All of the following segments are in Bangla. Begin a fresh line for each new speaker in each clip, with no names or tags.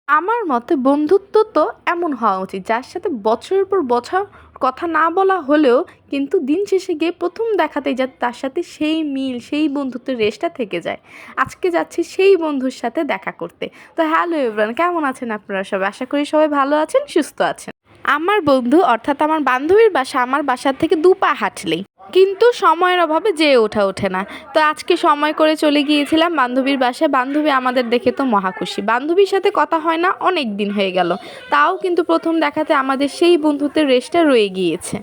আমার মতে বন্ধুত্ব তো এমন হওয়া উচিত যার সাথে বছরের পর বছর কথা না বলা হলেও কিন্তু দিন শেষে গিয়ে প্রথম দেখাতেই যাতে তার সাথে সেই মিল সেই বন্ধুত্বের রেশটা থেকে যায়। আজকে যাচ্ছি সেই বন্ধুর সাথে দেখা করতে। তো হ্যালো এভরিওয়ান, কেমন আছেন আপনারা সবাই? আশা করি সবাই ভালো আছেন, সুস্থ আছেন। আমার বন্ধু অর্থাৎ আমার বান্ধবীর বাসা আমার বাসার থেকে 2 পা হাঁটলেই, কিন্তু সময়ের অভাবে যেয়ে ওঠে না। তো আজকে সময় করে চলে গিয়েছিলাম বান্ধবীর বাসায়। বান্ধবী আমাদের দেখে তো মহা খুশি। বান্ধবীর সাথে কথা হয় না অনেক দিন হয়ে গেল, তাও কিন্তু প্রথম দেখাতে আমাদের সেই বন্ধুত্বের রেশটা রয়ে গিয়েছে।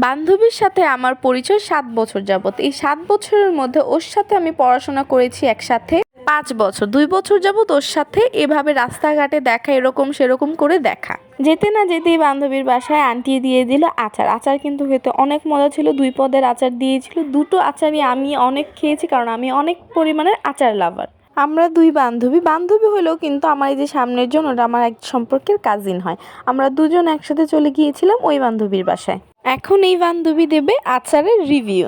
বান্ধবীর সাথে আমার পরিচয় 7 বছর যাবত। এই 7 বছরের মধ্যে ওর সাথে আমি পড়াশোনা করেছি একসাথে 5 বছর। 2 বছর যাবত ওর সাথে এভাবে রাস্তাঘাটে দেখা, এরকম সেরকম করে দেখা। যেতে না যেতেই বান্ধবীর বাসায় আন্টি দিয়ে দিল আচার। আচার কিন্তু খেতে অনেক মজা ছিল। 2 পদের আচার দিয়েছিল। দুটো আচারই আমি অনেক খেয়েছি, কারণ আমি অনেক পরিমাণের আচার লাভার। আমরা 2 বান্ধবী হলেও কিন্তু আমার এই যে সামনের জন, ওটা আমার এক সম্পর্কের কাজিন হয়। আমরা দুজন একসাথে চলে গিয়েছিলাম ওই বান্ধবীর বাসায়। এখন এই বান্ধবী দেবে আচারের রিভিউ।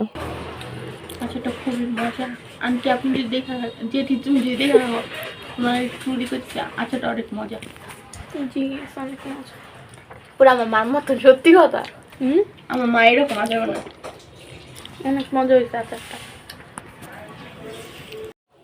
আচারটা খুবই মজা। আন্টি আপনি যদি দেখা জেঠি তুমি যদি দেখা তোমার চুরি করছে, আচারটা অনেক মজা।
জি অনেক মজা।
পুরো আমার মার মতো, সত্যি কথা। আমার মা এরকম আচার বানায়।
অনেক মজা হয়েছে আচারটা।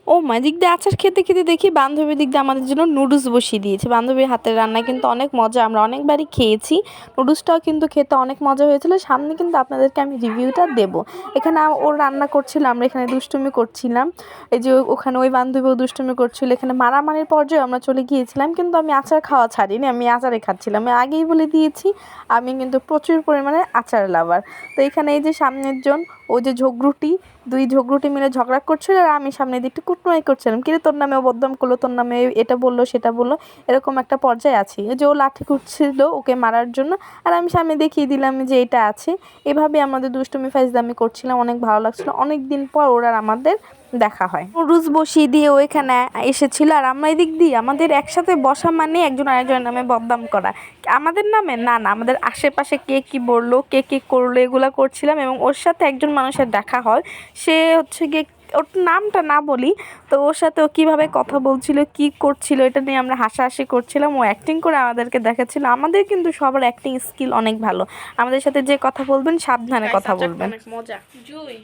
ও মা, দিক দিয়ে আচার খেতে খেতে দেখি বান্ধবীর দিক দিয়ে আমাদের জন্য নুডলস বসিয়ে দিয়েছে। বান্ধবীর হাতের রান্না কিন্তু অনেক মজা, আমরা অনেকবারই খেয়েছি। নুডলসটাও কিন্তু খেতে অনেক মজা হয়েছিল। সামনে কিন্তু আপনাদেরকে আমি রিভিউটা দেব। এখানে ওর রান্না করছিল, আমরা এখানে দুষ্টুমি করছিলাম। এই যে ওখানে ওই বান্ধবীও দুষ্টুমি করছিল। এখানে মারামারির পর্যায়ে আমরা চলে গিয়েছিলাম, কিন্তু আমি আচার খাওয়া ছাড়িনি, আমি আচারে খাচ্ছিলাম। আমি আগেই বলে দিয়েছি আমি কিন্তু প্রচুর পরিমাণে আচার লাভার। তো এখানে এই যে সামনের জন, ওই যে ঝগড়ুটি, 2 ঝগড়ুটি মিলে ঝগড়া করছিল, আর আমি সামনে দিয়ে একটু কুটনাই করছিলাম। কিন্তু তোর নামে বদনাম করলো, তোর নামে এটা বললো সেটা বললো, এরকম একটা পর্যায়ে আছি। যে ও লাঠি কুটছিল ওকে মারার জন্য, আর আমি সামনে দেখিয়ে দিলাম যে এটা আছে। এভাবে আমাদের দুষ্টুমি ফাইজলামি করছিলাম, অনেক ভালো লাগছিল। অনেক দিন পর ওরা আমাদের দেখা হয়। রুজ বসিয়ে দিয়ে ওইখানে এসেছিল, আর আমরা এদিক দিয়ে আমাদের একসাথে বসা মানে একজন আরেকজনের নামে বদনাম করা। আমাদের নামে না, আমাদের আশেপাশে কে কি বললো, কে কি করলো, এগুলা করছিলাম। এবং ওর সাথে একজন মানুষের দেখা হয়, সে হচ্ছে গিয়ে, ওর নামটা না বলি, তো ওর সাথে ও কীভাবে কথা বলছিল, কি করছিল, এটা নিয়ে আমরা হাসাহাসি করছিলাম। ও অ্যাক্টিং করে আমাদেরকে দেখাচ্ছিল। আমাদের কিন্তু সবার অ্যাক্টিং স্কিল অনেক ভালো। আমাদের সাথে যে কথা বলবেন সাবধানে কথা বলবেন।
অনেক মজা। জুই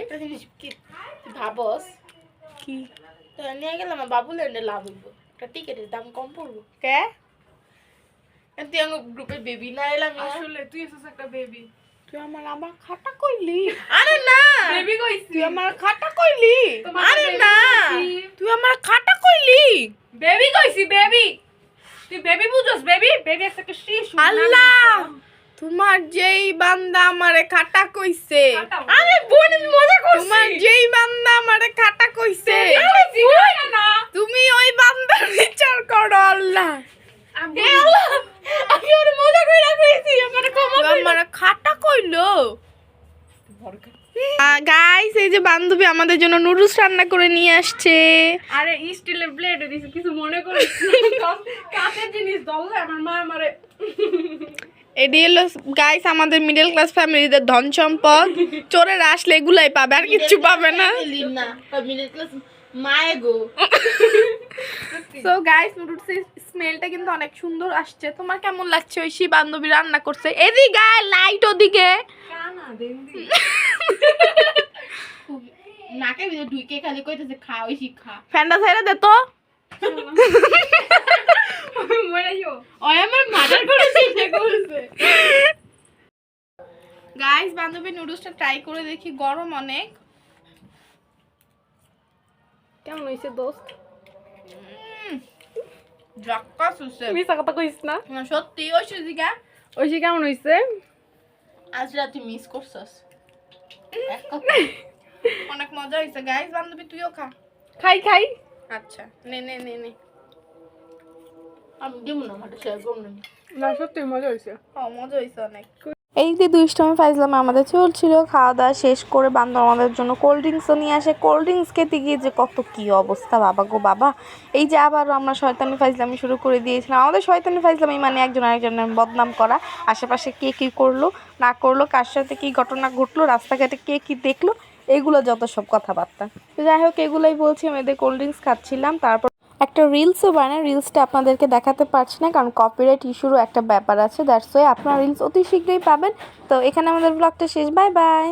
একটা জিনিস কি ভাবস
কি
তো নিয়ে গেলাম বাবুল্যান্ডে, লাভ হইব, একটা টিকেটের দাম কম পড়বো।
কে
তুই আমার গ্রুপের বেবি না এলাম, আসলে তুই এসেছিস একটা বেবি।
তুই আমার খাটা কইলি?
আরে না,
বেবি কইছি। তুই আমার খাটা কইলি?
আরে না,
তুই আমার খাটা কইলি?
বেবি কইছি, বেবি। তুই বেবি বুঝছস? বেবি বেবি একটা শিশু।
আল্লাহ, তোমার যেই বান্দা আমারে খাটা কইছে,
আরে বোন আমি মজা করছি।
তোমার যেই বান্দা আমারে খাটা কইছে, তুমি ওই বান্দার বিচার করো। আল্লাহ,
আমি ওর মজা কইরা কইছি, আমারে ক্ষমা
তুই আমারে খাটা কইলো। গাইস, এই যে বান্ধবী আমাদের জন্য নুডলস রান্না করে নিয়ে আসছে।
আরে স্টিলের প্লেট দিছে, কিছু মনে করিস না। কাঁচের জিনিস দলে আমার মা আমারে।
এডি হলো গাইস আমাদের মিডল ক্লাস ফ্যামিলিদের ধন সম্পদ। চোরেরা আসলে এগুলাই পাবে, আর কিচ্ছু পাবে না।
না মিডল ক্লাস মায়ে গো।
সো গাইস, নুডলসের স্মেলটা কিন্তু অনেক সুন্দর আসছে। তোমার কেমন লাগছে? ওই সি বান্ধবী রান্না করছে। এদিকে লাইট ওদিকে
কানা দেন্দি নাকে ভিতরে ঢুকে খালি কইতেছে খা, ওইসি খা।
ফ্যানটা ছাইরা দে তো।
ওই আমার মার্ডার করেছে, এটা করেছে।
গাইস, বান্ধবী নুডলসটা ট্রাই করে দেখি, গরম অনেক। কেমন হইছে দোস্ত?
জাক্কাস হইছে।
মিছা কথা কইছ না?
না সত্যি, ওই সুজিকা
ওইসি কেমন হইছে?
আজ রাতে মিস করছস।
অনেক মজা হইছে গাইস। বান্ধবী তুইও খা।
খাই।
আচ্ছা, নে নে নে নে।
আমি দেব না, আমাদের শেয়ার করব না।
না সত্যি মজা হইছে। মজা হইছে অনেক। এই যে দুষ্টমি ফাইজলামে আমাদের চলছিল। খাওয়া দাওয়া শেষ করে বান্ধব আমাদের জন্য কোল্ড ড্রিঙ্কসও নিয়ে আসে। কোল্ড ড্রিঙ্কস খেতে গিয়ে যে কত কি অবস্থা, বাবা গো বাবা। এই যে আবারও আমরা শয়তানি ফাইজলামি শুরু করে দিয়েছিলাম। আমাদের শয়তানি ফাইজলামি মানে একজন আরেকজনের বদনাম করা, আশেপাশে কে কী করলো না করলো, কার সাথে কী ঘটনা ঘটলো, রাস্তাঘাটে কে কী দেখলো, এগুলো যত সব কথাবার্তা। তো যাই হোক, এগুলোই বলছি। আমি এদের কোল্ড ড্রিঙ্কস খাচ্ছিলাম। তারপর একটা রিলসও বানাই, রিলসটা আপনাদেরকে দেখাতে পারছি না কারণ কপিরাইট ইস্যুরও একটা ব্যাপার আছে, দ্যাটস ওয়াই আপনারা রিলস অতি শীঘ্রই পাবেন। তো এখানে আমাদের ব্লগটা শেষ, বাই বাই।